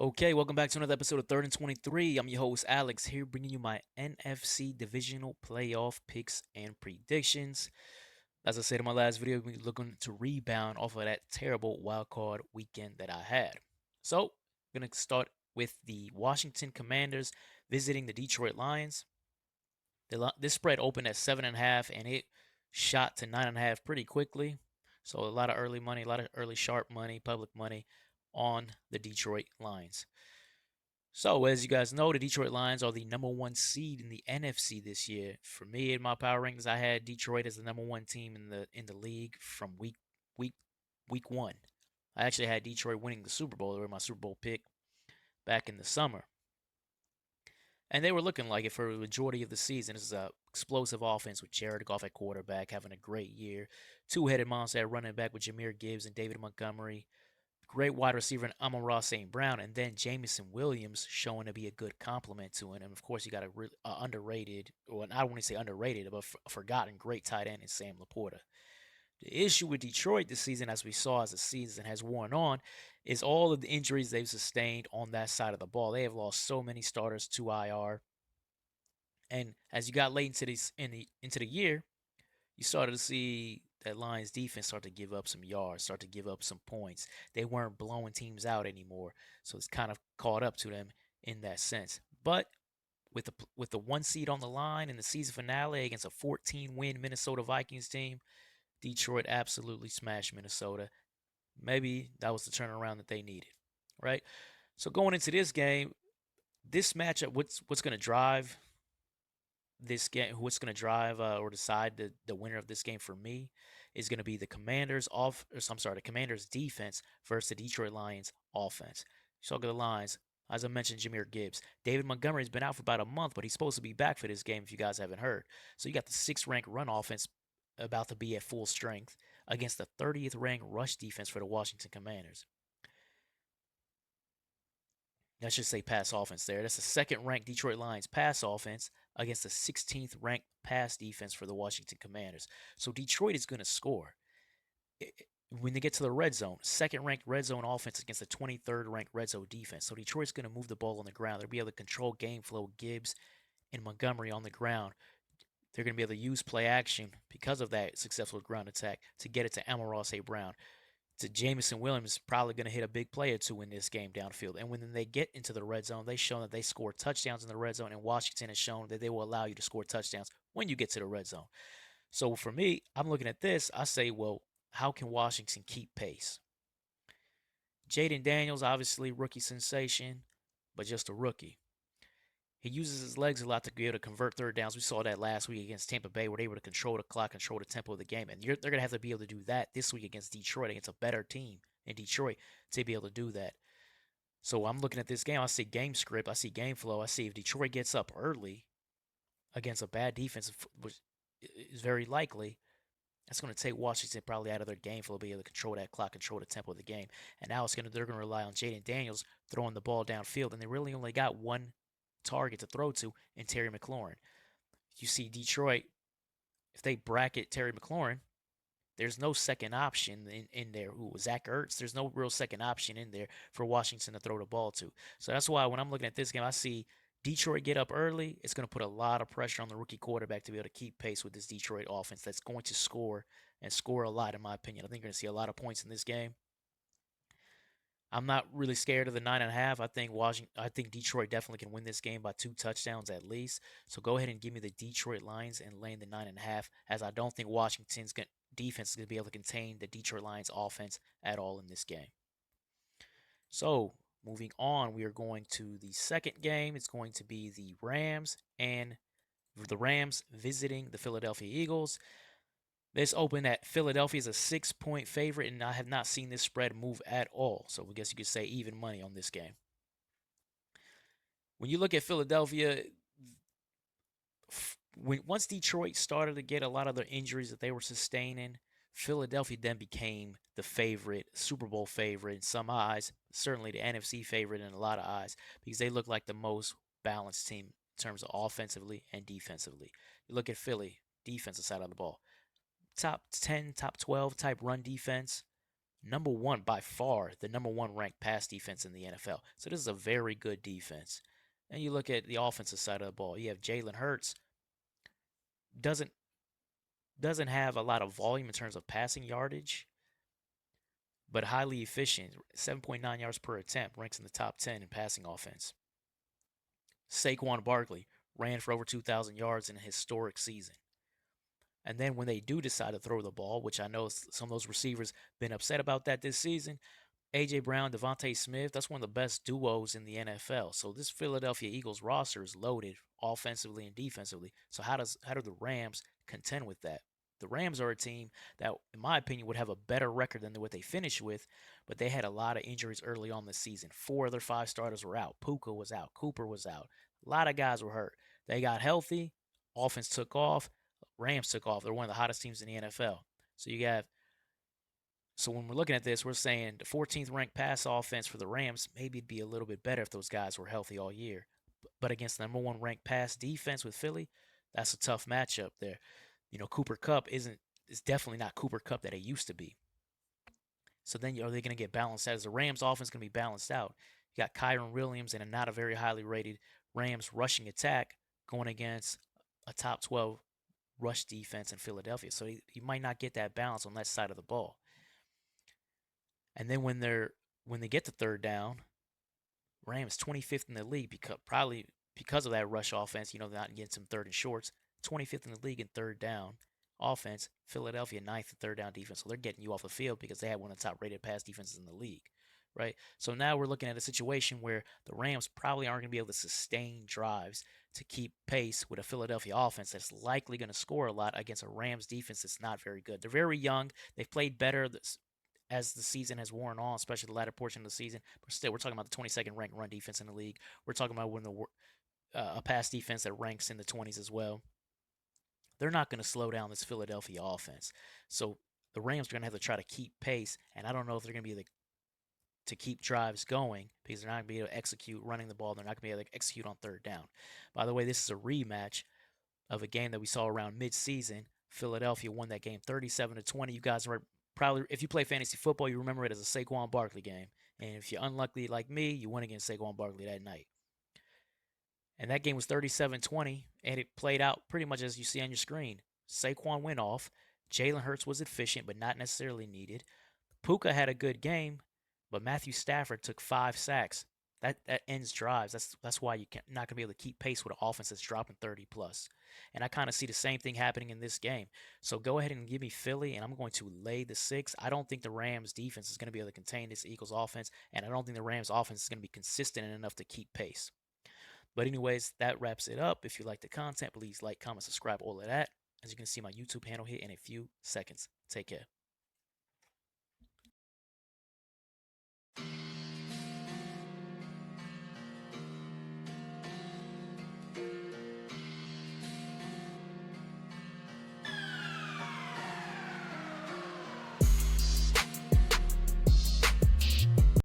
Okay, welcome back to another episode of Third and 23. I'm your host, Alex, here bringing you my NFC Divisional Playoff picks and predictions. As I said in my last video, we're looking to rebound off of that terrible wild card weekend that I had. So, I'm going to start with the Washington Commanders visiting the Detroit Lions. This spread opened at 7.5 and it shot to 9.5 pretty quickly. So, a lot of early money, a lot of early sharp money, public money on the Detroit Lions. So, as you guys know, the Detroit Lions are the number one seed in the NFC this year. For me, in my power rankings, I had Detroit as the number one team in the league from week week one. I actually had Detroit winning the Super Bowl. They were my Super Bowl pick back in the summer, and they were looking like it for the majority of the season. This is a explosive offense with Jared Goff at quarterback, having a great year. Two-headed monster at running back with Jameer Gibbs and David Montgomery. Great wide receiver in Amon-Ra St. Brown, and then Jamison Williams showing to be a good complement to him. And of course, you got a really underrated, or I don't want to say underrated, but a forgotten great tight end in Sam Laporta. The issue with Detroit this season, as we saw as the season has worn on, is all of the injuries they've sustained on that side of the ball. They have lost so many starters to IR, and as you got late into the year, you started to see that Lions defense start to give up some yards, start to give up some points. They weren't blowing teams out anymore, so it's kind of caught up to them in that sense. But with the one seed on the line in the season finale against a 14-win Minnesota Vikings team, Detroit absolutely smashed Minnesota. Maybe that was the turnaround that they needed, right? So going into this game, this matchup, what's going to drive this game, what's going to drive or decide the winner of this game for me is going to be the the Commanders defense versus the Detroit Lions offense. So look at the Lions. As I mentioned, Jameer Gibbs. David Montgomery's been out for about a month, but he's supposed to be back for this game if you guys haven't heard. So you got the sixth ranked run offense about to be at full strength against the 30th ranked rush defense for the Washington Commanders. I should say pass offense there. That's the second ranked Detroit Lions pass offense against the 16th ranked pass defense for the Washington Commanders. So Detroit is going to score. When they get to the red zone, second ranked red zone offense against the 23rd ranked red zone defense. So Detroit's going to move the ball on the ground. They'll be able to control game flow, Gibbs and Montgomery on the ground. They're going to be able to use play action because of that successful ground attack to get it to Amon-Ra St. Brown to Jamison Williams, probably going to hit a big play or two in this game downfield. And when they get into the red zone, they've shown that they score touchdowns in the red zone, and Washington has shown that they will allow you to score touchdowns when you get to the red zone. So for me, I'm looking at this. I say, well, how can Washington keep pace? Jaden Daniels, obviously rookie sensation, but just a rookie. He uses his legs a lot to be able to convert third downs. We saw that last week against Tampa Bay, where they were able to control the clock, control the tempo of the game. And they're going to have to be able to do that this week against Detroit, against a better team in Detroit, to be able to do that. So I'm looking at this game. I see game script. I see game flow. I see if Detroit gets up early against a bad defense, which is very likely, that's going to take Washington probably out of their game flow, be able to control that clock, control the tempo of the game. And now they're going to rely on Jaden Daniels throwing the ball downfield, and they really only got one target to throw to in Terry McLaurin. You see Detroit, if they bracket Terry McLaurin, there's no second option in there. Who was Zach Ertz? There's no real second option in there for Washington to throw the ball to. So that's why when I'm looking at this game, I see Detroit get up early. It's going to put a lot of pressure on the rookie quarterback to be able to keep pace with this Detroit offense that's going to score and score a lot, in my opinion. I think you're going to see a lot of points in this game. I'm not really scared of the 9.5. I think Detroit definitely can win this game by 2 touchdowns at least. So go ahead and give me the Detroit Lions and laying the 9.5, as I don't think defense is going to be able to contain the Detroit Lions offense at all in this game. So moving on, we are going to the second game. It's going to be the Rams visiting the Philadelphia Eagles. This opened at Philadelphia is a 6-point favorite, and I have not seen this spread move at all. So I guess you could say even money on this game. When you look at Philadelphia, once Detroit started to get a lot of their injuries that they were sustaining, Philadelphia then became the favorite, Super Bowl favorite in some eyes, certainly the NFC favorite in a lot of eyes, because they look like the most balanced team in terms of offensively and defensively. You look at Philly, defensive side of the ball, top 10, top 12 type run defense. Number one by far, the number one ranked pass defense in the NFL. So this is a very good defense. And you look at the offensive side of the ball. You have Jalen Hurts doesn't doesn't have a lot of volume in terms of passing yardage, but highly efficient. 7.9 yards per attempt, ranks in the top 10 in passing offense. Saquon Barkley ran for over 2,000 yards in a historic season. And then when they do decide to throw the ball, which I know some of those receivers been upset about that this season, AJ Brown, Devontae Smith, that's one of the best duos in the NFL. So this Philadelphia Eagles roster is loaded offensively and defensively. So how do the Rams contend with that? The Rams are a team that, in my opinion, would have a better record than what they finished with, but they had a lot of injuries early on this season. Four of their five starters were out. Puka was out. Cooper was out. A lot of guys were hurt. They got healthy. Offense took off. Rams took off. They're one of the hottest teams in the NFL. So you got so when we're looking at this, we're saying the 14th ranked pass offense for the Rams, maybe it'd be a little bit better if those guys were healthy all year. But against the number one ranked pass defense with Philly, that's a tough matchup there. Cooper Cup is definitely not Cooper Cup that it used to be. So then are they going to get balanced out? Is the Rams offense going to be balanced out? You got Kyron Williams and a not a very highly rated Rams rushing attack going against a top 12 rush defense in Philadelphia. So he might not get that balance on that side of the ball. And then when they get to third down, Rams 25th in the league because of that rush offense. They're not getting some third and shorts. 25th in the league in third down offense. Philadelphia ninth in third down defense. So they're getting you off the field because they had one of the top rated pass defenses in the league, right? So now we're looking at a situation where the Rams probably aren't going to be able to sustain drives to keep pace with a Philadelphia offense that's likely going to score a lot against a Rams defense that's not very good. They're very young. They've played better as the season has worn on, especially the latter portion of the season. But still, we're talking about the 22nd ranked run defense in the league. We're talking about a pass defense that ranks in the 20s as well. They're not going to slow down this Philadelphia offense. So the Rams are going to have to try to keep pace, and I don't know if they're going to be able to keep drives going because they're not going to be able to execute running the ball. They're not going to be able to execute on third down. By the way, this is a rematch of a game that we saw around mid-season. Philadelphia won that game 37-20. You guys were probably, if you play fantasy football, you remember it as a Saquon Barkley game. And if you're unlucky like me, you went against Saquon Barkley that night. And that game was 37-20, and it played out pretty much as you see on your screen. Saquon went off. Jalen Hurts was efficient, but not necessarily needed. Puka had a good game, but Matthew Stafford took 5 sacks. That ends drives. That's why you're not gonna be able to keep pace with an offense that's dropping 30 plus. And I kind of see the same thing happening in this game. So go ahead and give me Philly, and I'm going to lay the 6. I don't think the Rams defense is going to be able to contain this Eagles offense, and I don't think the Rams offense is going to be consistent enough to keep pace. But anyways, that wraps it up. If you like the content, please like, comment, subscribe, all of that. As you can see, my YouTube handle here in a few seconds. Take care.